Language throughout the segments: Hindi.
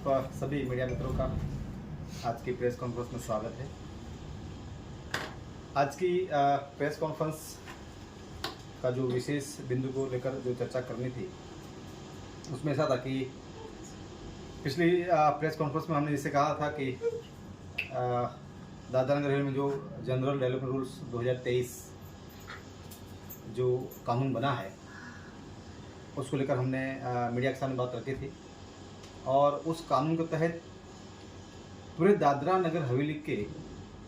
सभी मीडिया मित्रों का आज की प्रेस कॉन्फ्रेंस में स्वागत है। आज की प्रेस कॉन्फ्रेंस का जो विशेष बिंदु को लेकर जो चर्चा करनी थी उसमें ऐसा था कि पिछली प्रेस कॉन्फ्रेंस में हमने जिसे कहा था कि दादरा नगर हवेली में जो जनरल डेवलपमेंट रूल्स 2023 जो कानून बना है उसको लेकर हमने मीडिया के सामने बात रखी थी और उस कानून के तहत पूरे दादरा नगर हवेली के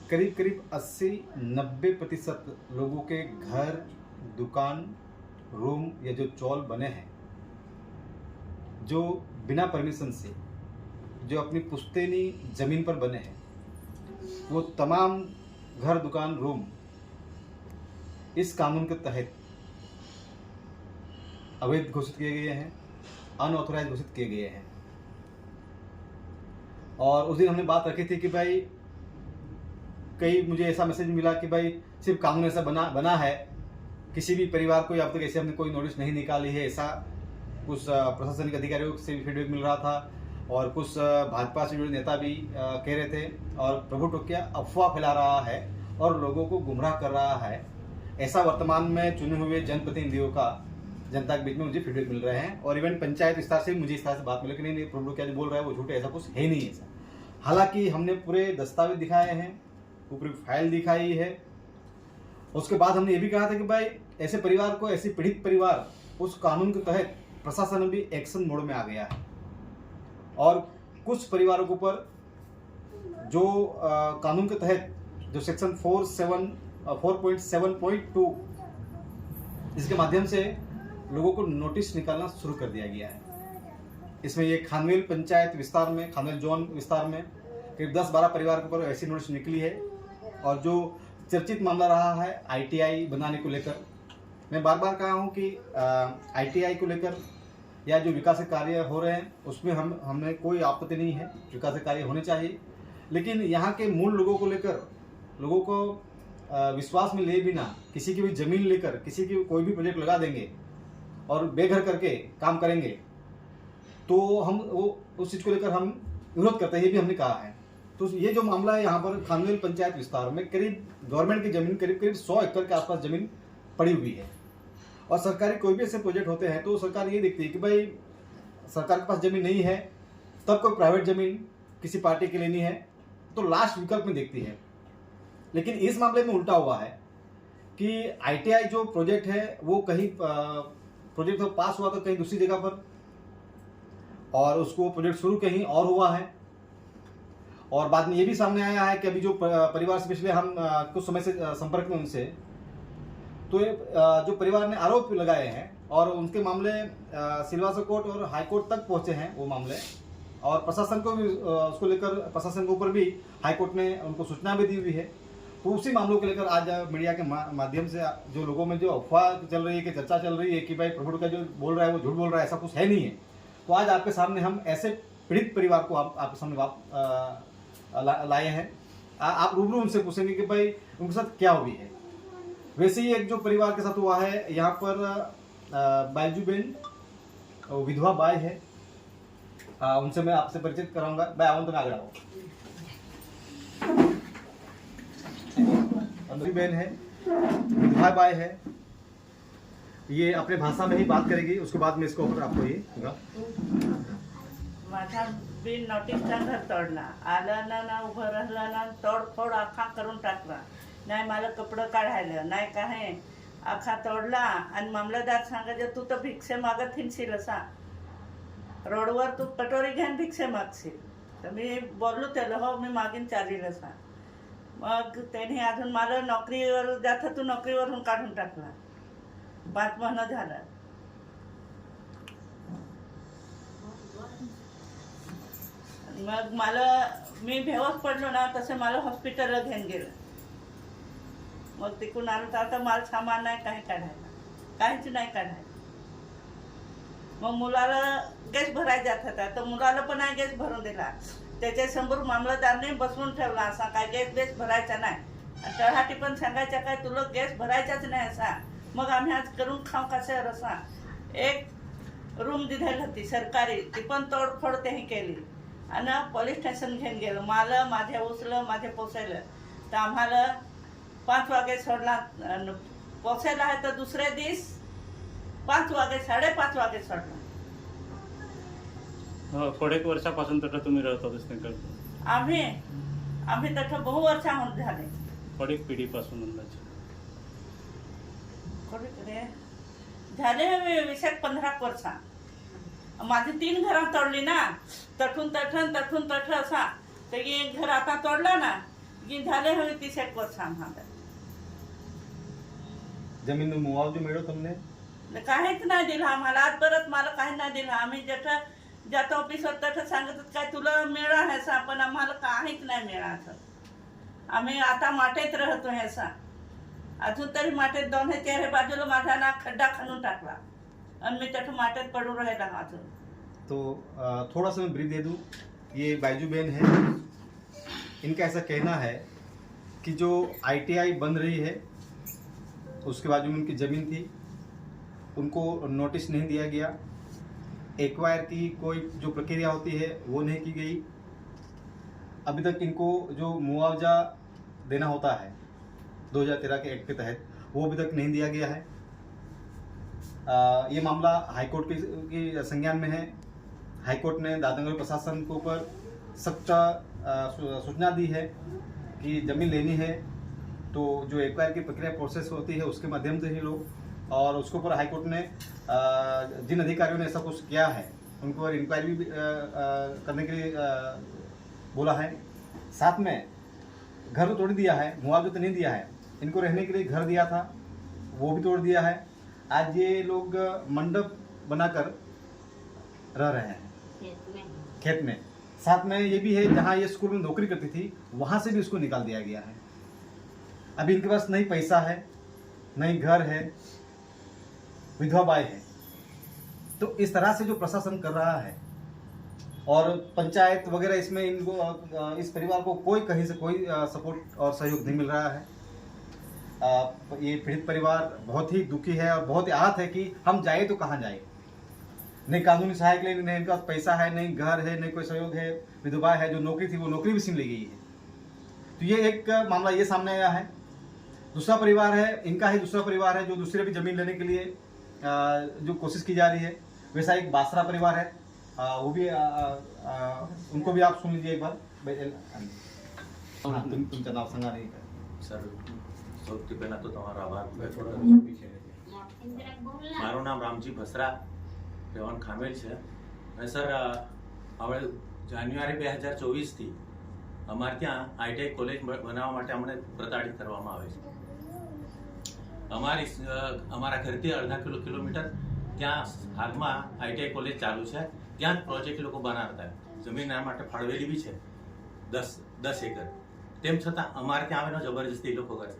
करीब 80-90% लोगों के घर, दुकान, रूम या जो चौल बने हैं जो बिना परमिशन से जो अपनी पुश्तैनी ज़मीन पर बने हैं, वो तमाम घर, दुकान, रूम इस कानून के तहत अवैध घोषित किए गए हैं, अनऑथोराइज घोषित किए गए हैं। और उस दिन हमने बात रखी थी कि भाई कई मुझे ऐसा मैसेज मिला कि भाई सिर्फ कानून ऐसा बना है, किसी भी परिवार को अब तक ऐसे हमने कोई नोटिस नहीं निकाली है, ऐसा कुछ प्रशासनिक अधिकारियों से भी फीडबैक मिल रहा था और कुछ भाजपा से जुड़े नेता भी कह रहे थे। और प्रभु टोकिया अफवाह फैला रहा है और लोगों को गुमराह कर रहा है, ऐसा वर्तमान में चुने हुए जनप्रतिनिधियों का जनता के बीच में मुझे फीडबैक मिल रहे हैं। और इवन पंचायत विस्तार से मुझे इस तरह से बात मिली कि नहीं प्रभु टोकिया जो बोल रहा है वो झूठ है, ऐसा कुछ है नहीं ऐसा। हालांकि हमने पूरे दस्तावेज दिखाए हैं, पूरी फाइल दिखाई है। उसके बाद हमने ये भी कहा था कि भाई ऐसे परिवार को, ऐसे पीड़ित परिवार उस कानून के तहत प्रशासन भी एक्शन मोड में आ गया है और कुछ परिवारों के ऊपर जो कानून के तहत जो सेक्शन 4.7.2 इसके माध्यम से लोगों को नोटिस निकालना शुरू कर दिया गया है। इसमें ये खानवेल पंचायत विस्तार में, खानवेल जोन विस्तार में करीब 10-12 परिवार के ऊपर ऐसी नोटिस निकली है। और जो चर्चित मामला रहा है आईटीआई बनाने को लेकर, मैं बार बार कहा हूँ कि आईटीआई को लेकर या जो विकास कार्य हो रहे हैं उसमें हमें कोई आपत्ति नहीं है, विकास कार्य होने चाहिए। लेकिन यहाँ के मूल लोगों को लेकर, लोगों को विश्वास में ले बिना किसी की भी ज़मीन लेकर किसी की कोई भी प्रोजेक्ट लगा देंगे और बेघर करके काम करेंगे तो हम वो उस चीज़ को लेकर हम विरोध करते हैं, ये भी हमने कहा है। तो ये जो मामला है यहाँ पर खानवेल पंचायत विस्तार में करीब गवर्नमेंट की ज़मीन करीब 100 एकड़ के आसपास ज़मीन पड़ी हुई है। और सरकारी कोई भी ऐसे प्रोजेक्ट होते हैं तो सरकार ये देखती है कि भाई सरकार के पास ज़मीन नहीं है, तब कोई प्राइवेट ज़मीन किसी पार्टी की लेनी है तो लास्ट विकल्प में देखती है। लेकिन इस मामले में उल्टा हुआ है कि आईटीआई जो प्रोजेक्ट है वो कहीं प्रोजेक्ट पास हुआ था कहीं दूसरी जगह पर और उसको प्रोजेक्ट शुरू कहीं और हुआ है। और बाद में ये भी सामने आया है कि अभी जो परिवार से पिछले हम कुछ समय से संपर्क में उनसे, तो जो परिवार ने आरोप लगाए हैं और उनके मामले सिलवासा कोर्ट और हाई कोर्ट तक पहुंचे हैं वो मामले। और प्रशासन को भी उसको लेकर प्रशासन के ऊपर भी हाई कोर्ट ने उनको सूचना भी दी हुई है। तो उसी मामलों को लेकर आज मीडिया के माध्यम से जो लोगों में जो अफवाह चल रही है, कि चर्चा चल रही है कि भाई प्रभु टोकिया जो बोल रहा है वो झूठ बोल रहा है, ऐसा कुछ है नहीं है। तो आज आपके सामने हम ऐसे पीड़ित परिवार को आपके सामने लाए हैं। आप रूबरू उनसे पूछेंगे कि भाई उनके साथ क्या हुई है। वैसे ही एक जो परिवार के साथ हुआ है यहाँ पर बायजूबेन विधवा बाई है, उनसे मैं आपसे परिचित कराऊंगा। बाय आऊँ तो मैं आगे आऊँ। बहन है, विधवा बाई है, ये अपने भाषा में ही बात करेगी, उसके बाद में इसको ऊपर आपको ये होगा। माझा बिन नोटीसचा घर तोडला, आला ना उभं राहिला ना, तोडफोड आखा करून टाकला, नाही मला कपडं काढायला नाही काय, आखा तोडला। आणि मामलेदार सांगायचं तू तर भिक्षे मागत हिंडशील असा, रोडवर तू कटोरी घेऊन भिक्षे मागशील। तर मी बोललो त्याला हो मी मागीन चालेल असा। मग त्याने अजून मला नोकरीवर जात तू नोकरीवरून काढून टाकला, 5 महिना झाला। मग मला मी बेहोश पडलो ना तसं मला हॉस्पिटलला घेऊन गेलं। मग तिकडून आलं तर आता मला सामान नाही काही काढायला, काहीच नाही काढायला। मग मुलाला गॅस भरायला जात होता तर मुलाला पण नाही गॅस भरून दिला। त्याच्यासमोर मामलतदारने बसवून ठेवला असा, काय गॅस भरायचा नाही। तळहाटी पण सांगायच्या काय तुला गॅस भरायचाच नाही असा। मग आम्ही आज करून खाऊ कसं रसा। एक रूम दिलेली होती सरकारी, ती पण तोडफोड त्यांनी केली। आणि पोलीस स्टेशन घेऊन गेलो. मला माझे उचलं माझे पोसायला तर आम्हाला 5 वागे सोडला. पोसायला आहे तर दुसऱ्या दिवस 5 वागे 5:30 वागे सोडला. थोडेक वर्षापासून तर तुम्ही राहत होते आम्ही तर बहु वर्षाहून झाले. थोडेक पिढीपासून अंदाज कोणीकडे झाले 20-15 वर्षा. माझी 3 घरं तोडली ना, तठून असा तर एक घर आता तोडला ना की झाले 30 वर्ष आम्हाला. जमीन में मुआवजा मिळो तुमने? काहीच नाही दिलं आम्हाला आजपर्यंत. मला काही नाही दिलं. आम्ही ज्याचं ऑफिसवर तठं सांगत काय तुला मिळा ह्याचा, पण आम्हाला काहीच नाही मिळालं. आम्ही आता माटेत राहतो ह्याचा. अजून तरी माटेत दोन्ही चार बाजूला माझा ना खड्डा खणून टाकला आणि मी तठं माटेत पडून राहिला अजून. तो थोड़ा सा मैं ब्रीफ दे दूं. ये बायजू बहन है. इनका ऐसा कहना है कि जो ITI बन रही है उसके बाजू में उनकी ज़मीन थी, उनको नोटिस नहीं दिया गया. एक्वायर की कोई जो प्रक्रिया होती है वो नहीं की गई. अभी तक इनको जो मुआवजा देना होता है 2013 के एक्ट के तहत वो अभी तक नहीं दिया गया है. ये मामला हाईकोर्ट की संज्ञान में है. हाईकोर्ट ने दादनगढ़ प्रशासन को ऊपर सख्त सूचना दी है कि ज़मीन लेनी है तो जो एक्वायर की प्रक्रिया प्रोसेस होती है उसके माध्यम से ही लो. और उसके ऊपर हाईकोर्ट ने जिन अधिकारियों ने ऐसा कुछ किया है उनको और इंक्वायरी भी करने के लिए बोला है. साथ में घर तो तोड़ दिया है, मुआवजा तो नहीं दिया है. इनको रहने के लिए घर दिया था वो भी तोड़ दिया है. आज ये लोग मंडप बनाकर रह रहे हैं खेत में. साथ में ये भी है जहाँ ये स्कूल में नौकरी करती थी वहाँ से भी उसको निकाल दिया गया है. अभी इनके पास नहीं पैसा है, नहीं घर है, विधवा बाई है. तो इस तरह से जो प्रशासन कर रहा है और पंचायत वगैरह इसमें इनको इस परिवार को कोई कहीं से कोई सपोर्ट और सहयोग नहीं मिल रहा है. ये पीड़ित परिवार बहुत ही दुखी है और बहुत ही आहत है कि हम जाए तो कहाँ जाए. नहीं कानूनी सहायक के लिए नहीं इनका पैसा है, नहीं घर है, नहीं कोई सहयोग है. विधवा है, जो नौकरी थी वो नौकरी भी छीन ली गई है. तो ये एक मामला ये सामने आया है. दूसरा परिवार है, इनका ही दूसरा परिवार है जो दूसरे भी जमीन लेने के लिए जो कोशिश की जा रही है. वैसा एक बासरा परिवार है, वो भी उनको भी आप सुन लीजिए एक बार. तुमचं नाव सांगा. नाही સર સૌથી પહેલાં તો તમારો આભાર વ્યક્ત કરું છું. મારું નામ રામજી ભસરા રહેવાન ખામેલ છે. અને સર હવે જાન્યુઆરી 2024થી અમારે ત્યાં ITI કોલેજ બનાવવા માટે અમને પ્રતાડિત કરવામાં આવે છે. અમારા ઘરથી અડધા કિલોમીટર ત્યાં હાલમાં ITI કોલેજ ચાલુ છે. ત્યાં જ પ્રોજેક્ટ લોકો બનાવતા જમીન એના માટે ફાળવેલી બી છે 10 એકર. તેમ છતાં અમારે ત્યાં આવીને જબરજસ્તી લોકો કરે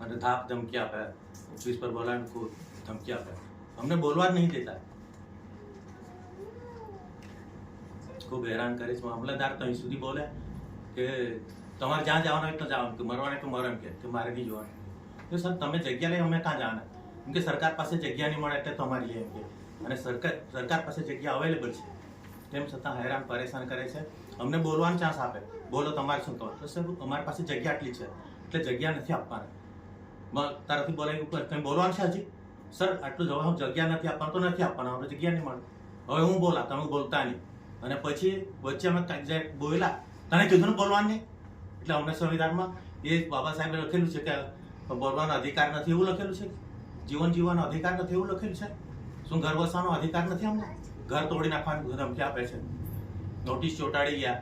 અને ધાક ધમકી આપે, ઓફિસ પર બોલાવીને ધમકી આપે. અમને બોલવા જ નહીં દેતા. ખૂબ હેરાન કરે છે. મામલતદાર તો અહીં સુધી બોલે કે તમારે જ્યાં જવાનું હોય તો જવાનું, કે મરવાને તો મરો એમ કે મારે નહીં જોવાનું. તો સર તમે જગ્યા લઈ અમે ક્યાં જવાના? કેમ કે સરકાર પાસે જગ્યા નહીં મળે એટલે તો અમારી લે એમ કે. અને સરકાર પાસે જગ્યા અવેલેબલ છે તેમ છતાં હેરાન પરેશાન કરે છે. અમને બોલવાનો ચાન્સ આપે, બોલો તમારે શું કહો. તો સર અમારી પાસે જગ્યા આટલી છે એટલે જગ્યા નથી આપવાના. તારાથી બોલાવી ઉપર કંઈ બોલવાનું છે હજી? સર આટલું જવાબ જગ્યા નથી આપવાનું તો નથી આપવાના. હવે જગ્યા નહીં મળે. હવે હું બોલા, તમે બોલતા નહીં. અને પછી વચ્ચે અમે બોલ્યા, તને કીધું ને બોલવાનું નહીં. એટલે અમને સંવિધાનમાં એ બાબા સાહેબે લખેલું છે કે બોલવાનો અધિકાર નથી એવું લખેલું છે. જીવન જીવવાનો અધિકાર નથી એવું લખેલું છે. શું ઘર વસવાનો અધિકાર નથી અમને? ઘર તોડી નાખવાની ધમકી આપે છે. નોટિસ ચોંટાડી ગયા.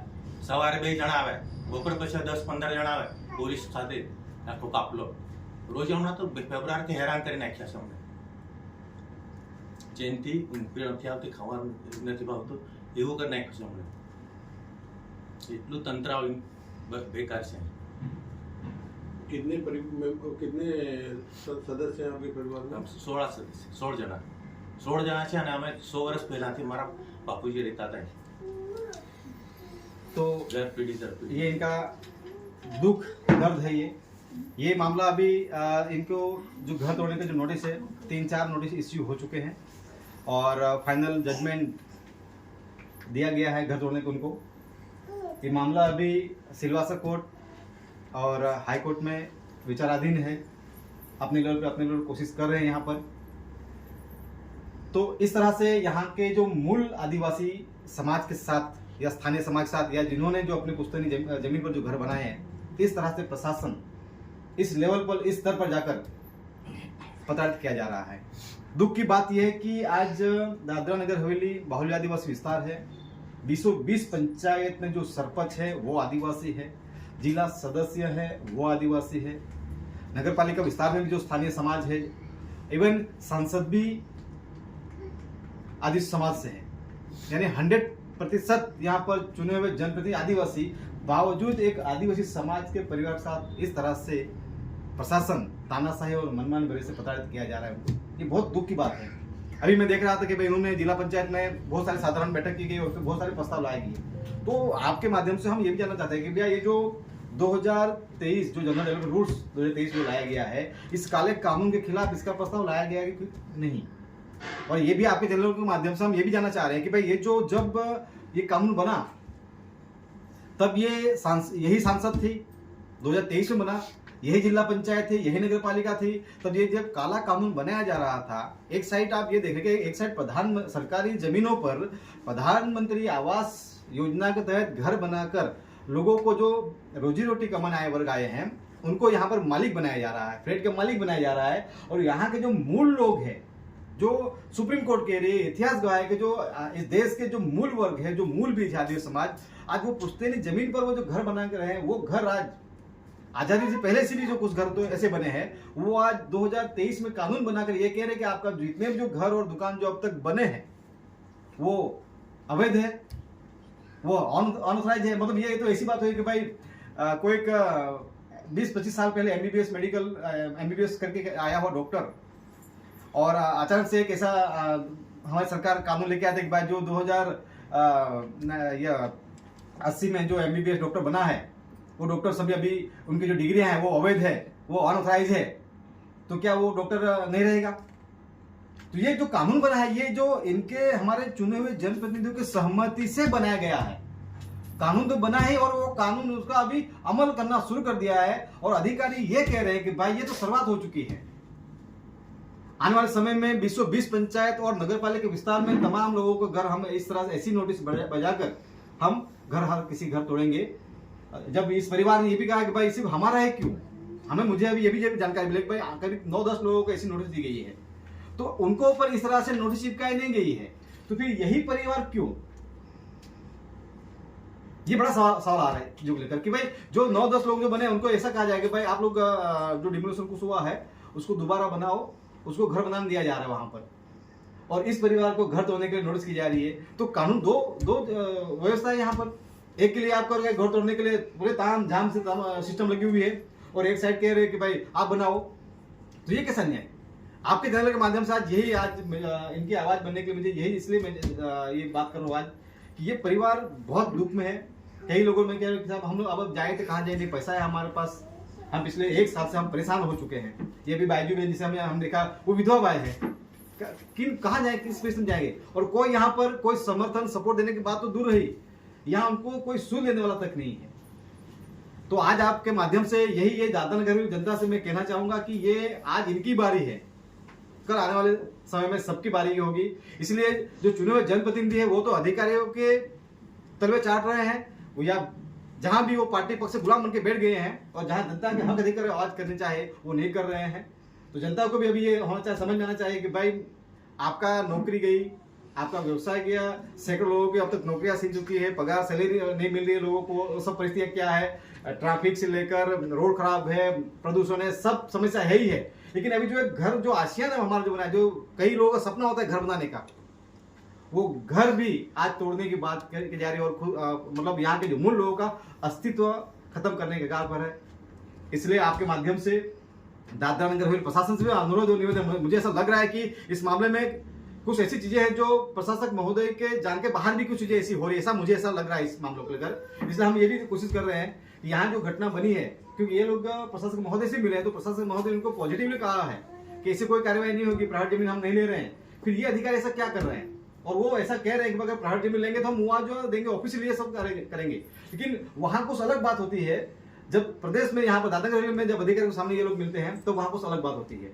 સવારે 2 જણા આવે, બપોર પછી 10-15 જણા આવે પોલીસ સાથે આખો કાપલો. રોજ હમણાં તો ફેબ્રુઆરીથી હેરાન કરી નાખ્યા છે અમને. ચેનથી ઊંઘી નથી આવતી, ખાવાનું નથી ભાવતું એવું કરી નાખ્યું છે અમને. એટલું તંત્ર બેકાર છે. कितने सदस्य हैं आपके परिवार में? 16 जણા છે અને અમે 100 વર્ષ પહેલાથી મારા બાપુજી રહેતા હતા. तो घर पीढ़ी दर पीढ़ी ये इनका दुख दर्द है. ये मामला अभी इनको जो घर तोड़ने का जो नोटिस है 3-4 नोटिस इश्यू हो चुके हैं और फाइनल जजमेंट दिया गया है घर तोड़ने को उनको. ये मामला अभी सिलवासा कोर्ट और हाई कोर्ट में विचाराधीन है। अपने लेवल पे कोशिश कर रहे हैं यहाँ पर। तो इस तरह से यहाँ के जो मूल आदिवासी समाज के साथ या स्थानीय समाज के साथ या जिन्होंने जो अपने पुश्तैनी जमीन पर जो घर बनाए हैं, इस तरह से प्रशासन इस लेवल पर, इस स्तर पर जाकर प्रताड़ित किया जा रहा है। दुख की बात यह है कि आज दादरा नगर हवेली बाहुल्य आदिवासी विस्तार है। 20 पंचायत में जो सरपंच है वो आदिवासी है, जिला सदस्य है वो आदिवासी है, नगर पालिका विस्तार में भी जो स्थानीय समाज है, इवन सांसद भी आदिवासी समाज से है। यानी 100% यहाँ पर चुने हुए जनप्रतिनिधि आदिवासी, बावजूद एक आदिवासी समाज के परिवार के साथ इस तरह से प्रशासन तानाशाही और मनमानी भरे से प्रताड़ित किया जा रहा है। ये बहुत दुख की बात है। अभी मैं देख रहा था कि भाई उन्होंने जिला पंचायत में बहुत सारी साधारण बैठक की गई और बहुत सारे प्रस्ताव लाए गए। तो आपके माध्यम से हम ये भी जानना चाहते हैं कि भैया ये जो 2023 जो जनरल डेवलपमेंट रूल्स 2023 में लाया गया है, इस काले कानून के खिलाफ इसका प्रस्ताव लाया गया है कि नहीं? और ये भी आपके चैनल के माध्यम से हम ये भी जानना चाह रहे हैं कि भाई ये जो जब ये कानून बना तब ये यही सांसद थी, 2023 में बना, यही जिला पंचायत थी, यही नगर पालिका थी। तब ये जब काला कानून बनाया जा रहा था, एक साइड आप ये देखेंगे, एक साइड सरकारी जमीनों पर प्रधानमंत्री आवास योजना के तहत घर बनाकर लोगों को जो रोजी रोटी कमाने आए वर्ग आए हैं उनको यहाँ पर मालिक बनाया जा रहा है, फ्लैट का मालिक बनाया जा रहा है। और यहाँ के जो मूल लोग हैं, जो सुप्रीम कोर्ट के लिए इतिहास गवाह के जो इस देश के जो मूल वर्ग है, जो मूल बीज आदिवासी समाज, आज वो पुश्तैनी जमीन पर वो जो घर बना के रहे हैं, वो घर आज आजादी से पहले से भी जो कुछ घर तो ऐसे बने हैं, वो आज 2023 में कानून बनाकर ये कह रहे हैं कि आपका जितने भी जो घर और दुकान जो अब तक बने हैं वो अवैध है, वो अनऑथराइज है। मतलब ये तो ऐसी बात हुई कि भाई कोई 20-25 साल पहले एमबीबीएस करके आया हुआ डॉक्टर और अचानक से एक ऐसा हमारी सरकार कानून लेके आते कि भाई जो 2080 में जो एमबीबीएस डॉक्टर बना है वो डॉक्टर सभी अभी उनकी जो डिग्रियां हैं वो अवैध है, वो अनऑथराइज है, तो क्या वो डॉक्टर नहीं रहेगा? तो ये जो कानून बना है, ये जो इनके हमारे चुने हुए जनप्रतिनिधियों की सहमति से बनाया गया है। कानून तो बना है और वो कानून उसका अभी अमल करना शुरू कर दिया है और अधिकारी ये कह रहे हैं कि भाई ये तो शुरुआत हो चुकी है। आने वाले समय में 20 पंचायत और नगर पालिका विस्तार में तमाम लोगों को घर हम इस तरह से ऐसी नोटिस बजाकर हम हर किसी घर तोड़ेंगे। जब इस परिवार ने ये भी कहा कि भाई सिर्फ हमारा है क्यों, हमें मुझे अभी ये भी जानकारी मिली कि भाई करीब 9-10 लोगों को ऐसी नोटिस दी गई है, तो उनको ऊपर इस तरह से नोटिस चिपकाई नहीं गई है, तो फिर यही परिवार क्यों? ये बड़ा सवाल आ रहा है जो लेकर कि भाई जो 9-10 लोग जो बने उनको ऐसा कहा जाए कि भाई आप लोग जो डिमोलिशन कुछ हुआ है उसको दोबारा बनाओ, उसको घर बनाने दिया जा रहा है वहां पर, और इस परिवार को घर तोड़ने के लिए नोटिस की जा रही है। तो कानून दो व्यवस्था है यहाँ पर। एक के लिए आपको घर तोड़ने के लिए पूरे ताम झाम से सिस्टम लगी हुई है और एक साइड कह रहे हैं कि भाई आप बनाओ, तो ये कैसा न्याय? आपके चैनल के माध्यम से आज इनकी आवाज बनने के लिए मुझे यही इसलिए मैं ये बात कर रहा हूँ आज कि ये परिवार बहुत दुख में है। कई लोगों में कह रहे हैं हम लोग अब जाए तो कहाँ जाए, नहीं पैसा है हमारे पास, हम पिछले 1 साल से हम परेशान हो चुके हैं। ये भी बायजू में जिसे हम देखा वो विधवा बाई है, कहाँ जाए, किस पे जाएंगे? और कोई यहाँ पर कोई समर्थन सपोर्ट देने की बात तो दूर रही, यहाँ उनको कोई सुन लेने वाला तक नहीं है। तो आज आपके माध्यम से ये दादरा नगर की जनता से मैं कहना चाहूंगा कि ये आज इनकी बारी है, कल आने वाले समय में सबकी बारी होगी। इसलिए जो चुने हुए जनप्रतिनिधि है वो तो अधिकारियों के तलवे चाट रहे हैं, वो या जहां भी वो पार्टी पक्ष से गुलाम बनकर बैठ गए हैं और जहां जनता के हक अधिकार आवाज करनी चाहिए वो नहीं कर रहे हैं। तो जनता को भी अभी ये होना चाहिए, समझ में आना चाहिए कि भाई आपका नौकरी गई, आपका व्यवसाय गया, सैकड़ों लोगों की अब तक नौकरियां सीख चुकी है, पगार सैलरी नहीं मिल रही है लोगों को, सब परिस्थितियां क्या है, ट्रैफिक से लेकर रोड खराब है, प्रदूषण है, सब समस्या है ही है। लेकिन अभी जो एक घर जो आशियाना है हमारा जो बना है, जो कई लोगों का सपना होता है घर बनाने का, वो घर भी आज तोड़ने की बात की जा रही है और मतलब यहाँ के जो मूल लोगों का अस्तित्व खत्म करने के कगार पर है। इसलिए आपके माध्यम से दादरा नगर हवेली प्रशासन से भी अनुरोध और निवेदन, मुझे ऐसा लग रहा है कि इस मामले में कुछ ऐसी चीजें हैं जो प्रशासक महोदय के जान के बाहर भी कुछ चीजें ऐसी हो रही है, मुझे ऐसा लग रहा है इस मामलों को लेकर। इसलिए हम ये भी कोशिश कर रहे हैं कि यहाँ जो घटना बनी है, क्योंकि ये लोग प्रशासक महोदय से मिले हैं, तो प्रशासक महोदय उनको पॉजिटिवली कहा है कि ऐसी कोई कार्रवाई नहीं होगी, प्राइवेट जमीन हम नहीं ले रहे हैं। फिर ये अधिकारी ऐसा क्या कर रहे हैं? और वो ऐसा कह रहे हैं कि अगर प्रायोरिटी में लेंगे तो हम मुआवजा देंगे, ऑफिशियली ये सब करेंगे। लेकिन वहां कुछ अलग बात होती है, जब प्रदेश में यहाँ पर दादागिरी में जब अधिकारियों के सामने ये लोग मिलते हैं तो वहां कुछ अलग बात होती है।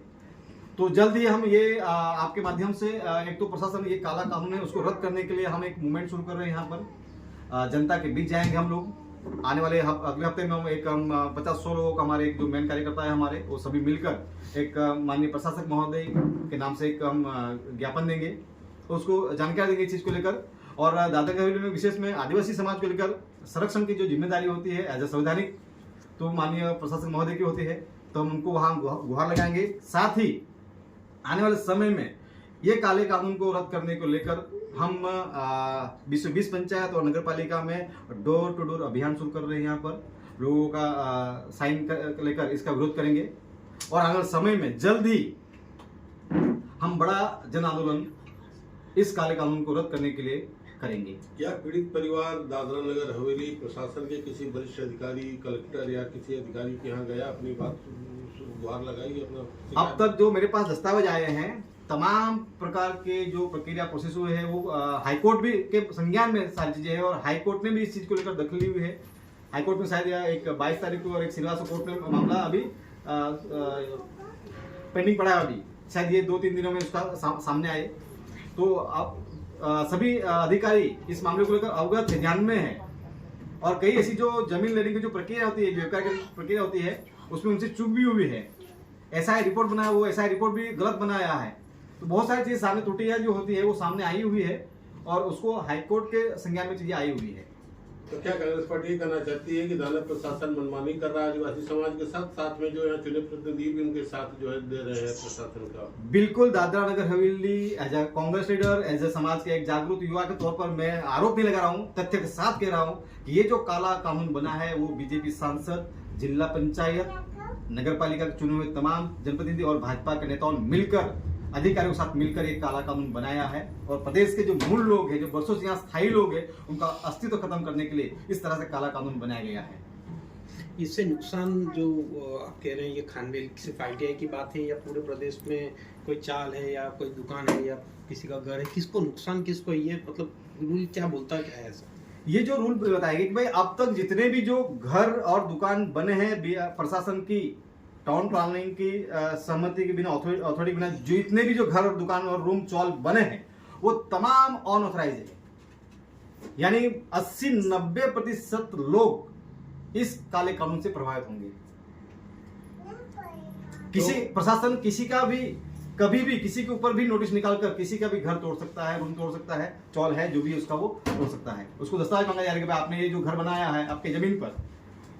तो जल्द ही हम ये आपके माध्यम से एक तो प्रशासन ये काला कानून है उसको रद्द करने के लिए हम एक मूवमेंट शुरू कर रहे हैं। यहाँ पर जनता के बीच जाएंगे हम लोग। आने वाले अगले हफ्ते में हम 50-100 लोगों का हमारे एक जो मेन कार्यकर्ता है हमारे, वो सभी मिलकर एक माननीय प्रशासक महोदय के नाम से एक हम ज्ञापन देंगे, तो उसको जानकारी देंगे इस चीज़ को लेकर। और दादागिरी में विशेष में आदिवासी समाज को लेकर संरक्षण की जो जिम्मेदारी होती है एज ए संवैधानिक, तो माननीय प्रशासक महोदय की होती है, तो हम उनको वहाँ गुहार लगाएंगे। साथ ही आने वाले समय में ये काले कानून को रद्द करने को लेकर हम 20 पंचायत और नगर पालिका में डोर टू डोर अभियान शुरू कर रहे हैं। यहाँ पर लोगों का साइन लेकर इसका विरोध करेंगे और आने वाले समय में जल्द ही हम बड़ा जन आंदोलन इस काले कानून को रद्द करने के लिए करेंगे। क्या पीड़ित परिवार दादरा नगर हवेली प्रशासन के किसी वरिष्ठ अधिकारी, कलेक्टर या किसी अधिकारी के यहाँ गया, अपनी बात गुहार लगाई अपना? अब तक जो मेरे पास दस्तावेज आए हैं, तमाम प्रकार के जो प्रक्रिया प्रोसेस हुए हैं वो हाईकोर्ट भी के संज्ञान में सारी चीजें हैं और हाईकोर्ट ने भी इस चीज को लेकर दखल ली हुई है। हाईकोर्ट में शायद एक 22 तारीख को और एक श्रीनिवास कोर्ट में मामला अभी पेंडिंग पड़ा है, अभी शायद ये 2-3 दिनों में उसका सामने आए। तो अब सभी अधिकारी इस मामले को लेकर अवगत है, ध्यान में है। और कई ऐसी जो जमीन लेने की जो प्रक्रिया होती है, जो व्यापार की प्रक्रिया होती है, उसमें उनसे चूक भी हुई है। एसआई रिपोर्ट बनाया, वो एसआई रिपोर्ट भी गलत बनाया है। तो बहुत सारी चीजें सामने त्रुटियां जो होती है वो सामने आई हुई है और उसको हाईकोर्ट के संज्ञान में चीजें आई हुई है। तो क्या कांग्रेस पार्टी ये कहना चाहती है कि दाना प्रशासन मनमानी कर रहा है आदिवासी समाज के साथ, साथ में जो यहाँ चुने प्रतिनिधि भी उनके साथ जो है दे रहे हैं प्रशासन का? बिल्कुल, Dadra Nagar Haveli as a Congress leader, as a समाज के एक जागरूक युवा के तौर पर मैं आरोप नहीं लगा रहा हूँ, तथ्य के साथ कह रहा हूँ कि ये जो काला कानून बना है वो बीजेपी सांसद, जिला पंचायत, नगर पालिका के चुने हुए तमाम जनप्रतिनिधि और भाजपा के नेताओं ने मिलकर, अधिकारियों के साथ मिलकर एक काला कानून बनाया है। और प्रदेश के जो मूल लोग हैं, जो वर्षों से यहाँ स्थायी लोग हैं, उनका अस्तित्व खत्म करने के लिए इस तरह से काला कानून बनाया गया है। इससे नुकसान जो आप कह रहे हैं, ये खानवेल सिर्फ आईटीआई की बात है या पूरे प्रदेश में कोई चाल है या कोई दुकान है या किसी का घर है, किसको नुकसान, किसको ये मतलब रूल क्या बोलता है, क्या है ऐसा? ये जो रूल बताएगा कि भाई अब तक जितने भी जो घर और दुकान बने हैं प्रशासन की, टाउन प्लानिंग की सहमति के बिना, अथॉरिटी के बिना, जो इतने भी जो घर और दुकान और रूम चौल बने हैं वो तमाम अनऑथराइज है। यानी 80-90% लोग इस काले कानून से प्रभावित होंगे। किसी प्रशासन किसी का भी कभी भी किसी के ऊपर भी नोटिस निकालकर किसी का भी घर तोड़ सकता है, रूम तोड़ सकता है, चौल है जो भी उसका वो तोड़ सकता है। उसको दस्तावेज मांगा जाएगा कि भाई आपने ये जो घर बनाया है आपके जमीन पर,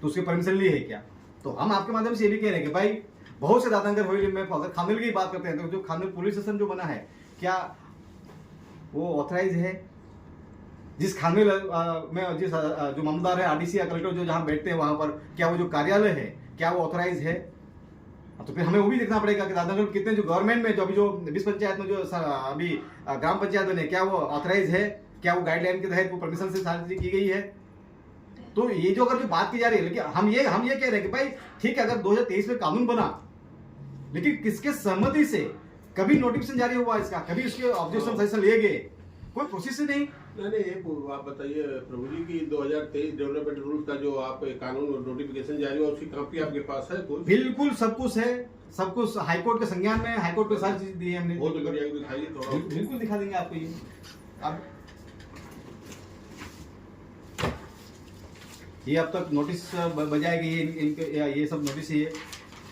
तो उसकी परमिशन ली है क्या? तो हम आपके माध्यम से ये भी कह रहे हैं कि भाई बहुत से दादानगर हवेली में अगर खानवेल की बात करते हैं तो जो खानवेल पुलिस स्टेशन जो बना है क्या वो ऑथराइज है? जिस खानवेल में जिस जो मामलदार है, आरडीसी या कलेक्टर जो जहाँ बैठते हैं वहां पर, क्या वो जो कार्यालय है क्या वो ऑथराइज है? तो फिर हमें वो भी देखना पड़ेगा कि दादानगर कितने जो गवर्नमेंट में जो अभी जो 20 पंचायत में जो अभी ग्राम पंचायत बने, क्या वो ऑथराइज है? क्या वो गाइडलाइन के तहत वो परमिशन से सारी चीजें की गई है? तो ये जो अगर जो बात की जा रही है, लेकिन हम ये कह रहे हैं कि भाई ठीक है, अगर 2023 में कानून बना, लेकिन किसके सहमति से? कभी नोटिफिकेशन जारी हुआ इसका, कभी उसके ऑब्जेक्शन सजेशन लिए गए? कोई प्रोसेस ही नहीं। नहीं, आप बताइए प्रभु जी की 2023 डेवलपमेंट रूल का जो आप कानून नोटिफिकेशन जारी हुआ उसकी कॉपी आपके पास है? कुछ बिल्कुल सब कुछ है, सब कुछ हाईकोर्ट के संज्ञान में, हाईकोर्ट पे सारी चीज दी है हमने। बहुत बढ़िया, दिखाइए थोड़ा। बिल्कुल दिखा देंगे आपको ये। ये अब तक नोटिस बजाएगी, ये सब नोटिस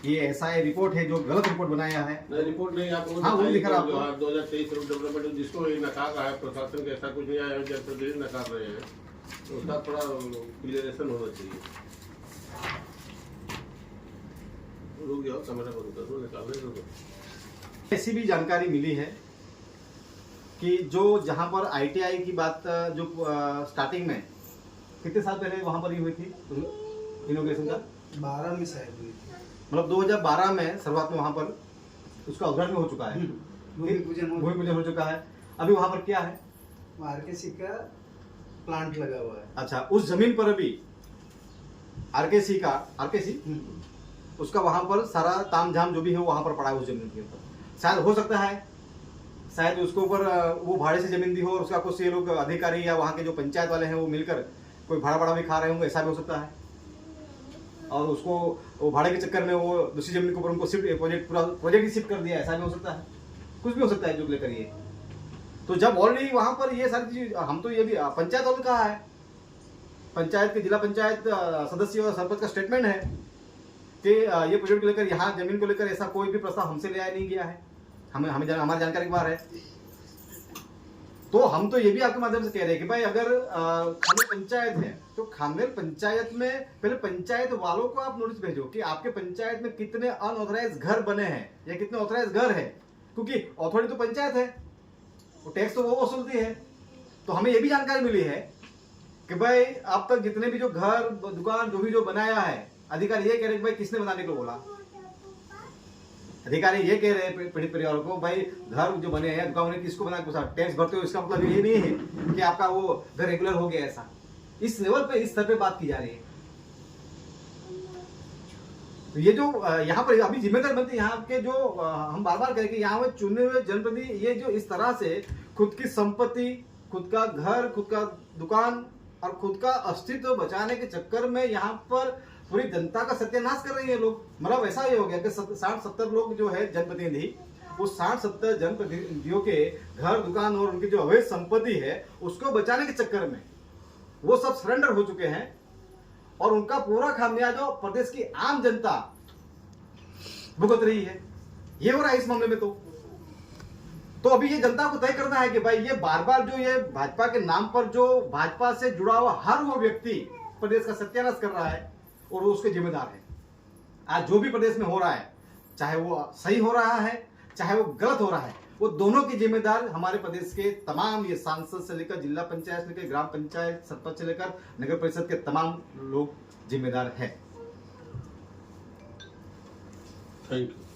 ये एसआई रिपोर्ट है जो गलत रिपोर्ट बनाया है। नहीं, रिपोर्ट नहीं, आप हाँ, वो दिखा रहा आपको। 2023 रूल डेवलपमेंट जिसको ये नकार रहा है प्रशासन का, ऐसा कुछ नहीं आया, जनप्रतिनिधि नकार रहे हैं, तो उसका थोड़ा क्लियरेशन होना चाहिए। रुक जाओ, कैमरा बंद कर दो, निकाल दो। ऐसी भी जानकारी मिली है कि जो जहां पर आईटीआई की बात जो स्टार्टिंग में कितने साल पहले वहां पर ही हुई थी इनोग्रेशन का? 12 में शायद हुई थी, मतलब 2012 में शुरुआत में वहां पर उसका उद्घाटन हो चुका है, भूमि पूजन हो चुका है। अभी वहां पर क्या है? आरकेसी का प्लांट लगा हुआ है। अच्छा, उस जमीन पर अभी आरकेसी उसका वहां पर सारा तामझाम जो भी है वहां पर पड़ा है उस जमीन के ऊपर। शायद हो सकता है शायद उसके ऊपर वो भाड़े से जमीन दी हो और उसका कुछ ये लोग अधिकारी या वहाँ के जो पंचायत वाले हैं वो मिलकर कोई भाड़ा भी खा रहे होंगे, ऐसा भी हो सकता है। और उसको वो भाड़े के चक्कर में वो दूसरी जमीन के ऊपर उनको शिफ्ट प्रोजेक्ट ही शिफ्ट कर दिया, ऐसा भी हो सकता है। कुछ भी हो सकता है जो लेकर ये। तो जब ऑलरेडी वहाँ पर ये सारी चीज, हम तो ये भी पंचायत वाले कहा है, पंचायत के जिला पंचायत सदस्य और सरपंच का स्टेटमेंट है कि ये प्रोजेक्ट को लेकर, यहाँ जमीन को लेकर ऐसा कोई भी प्रस्ताव हमसे ले आया नहीं गया है, हमारी जानकारी के बाहर है। तो हम तो ये भी आपके माध्यम से कह रहे हैं कि भाई अगर खानवेल पंचायत है तो खानवेल पंचायत में पहले पंचायत वालों को आप नोटिस भेजो कि आपके पंचायत में कितने अनऑथराइज घर बने हैं या कितने ऑथराइज घर है, क्योंकि अथॉरिटी तो पंचायत है, वो टैक्स तो वो वसूलती है। तो हमें ये भी जानकारी मिली है कि भाई अब तक जितने भी जो घर दुकान जो भी जो बनाया है, अधिकारी ये कह रहे हैं भाई किसने बनाने को बोला। अधिकारी ये कह रहे हैं पीड़ित परिवारों को, भाई घर जो बने हैं दुकान किसको बना के टैक्स भरते हो, इसका मतलब ये नहीं है कि आपका वो घर रेगुलर हो गया। ऐसा इस लेवल पे, इस स्तर पे बात की जा रही है। तो ये जो यहाँ पर अभी जिम्मेदार बनती है यहाँ के जो हम बार बार कह रहे कि यहाँ में चुने हुए जनप्रतिनिधि ये जो इस तरह से खुद की संपत्ति, खुद का घर, खुद का दुकान और खुद का अस्तित्व बचाने के चक्कर में यहाँ पर पूरी जनता का सत्यानाश कर रही है लोग। मतलब ऐसा ही हो गया कि 60-70 लोग जो है जनप्रतिनिधि, उस 60-70 जनप्रतिनिधियों के घर दुकान और उनकी जो अवैध संपत्ति है उसको बचाने के चक्कर में वो सब सरेंडर हो चुके हैं और उनका पूरा खामियाजा प्रदेश की आम जनता भुगत रही है। ये हो रहा है इस मामले में। तो अभी ये जनता को तय करना है कि भाई ये बार बार जो ये भाजपा के नाम पर जो भाजपा से जुड़ा हुआ हर वो व्यक्ति प्रदेश का सत्यानाश कर रहा है और वो उसके जिम्मेदार है। आज जो भी प्रदेश में हो रहा है, चाहे वो सही हो रहा है चाहे वो गलत हो रहा है, वो दोनों की जिम्मेदार हमारे प्रदेश के तमाम ये सांसद से लेकर जिला पंचायत से लेकर ग्राम पंचायत सरपंच से लेकर नगर परिषद के तमाम लोग जिम्मेदार है। Thank you.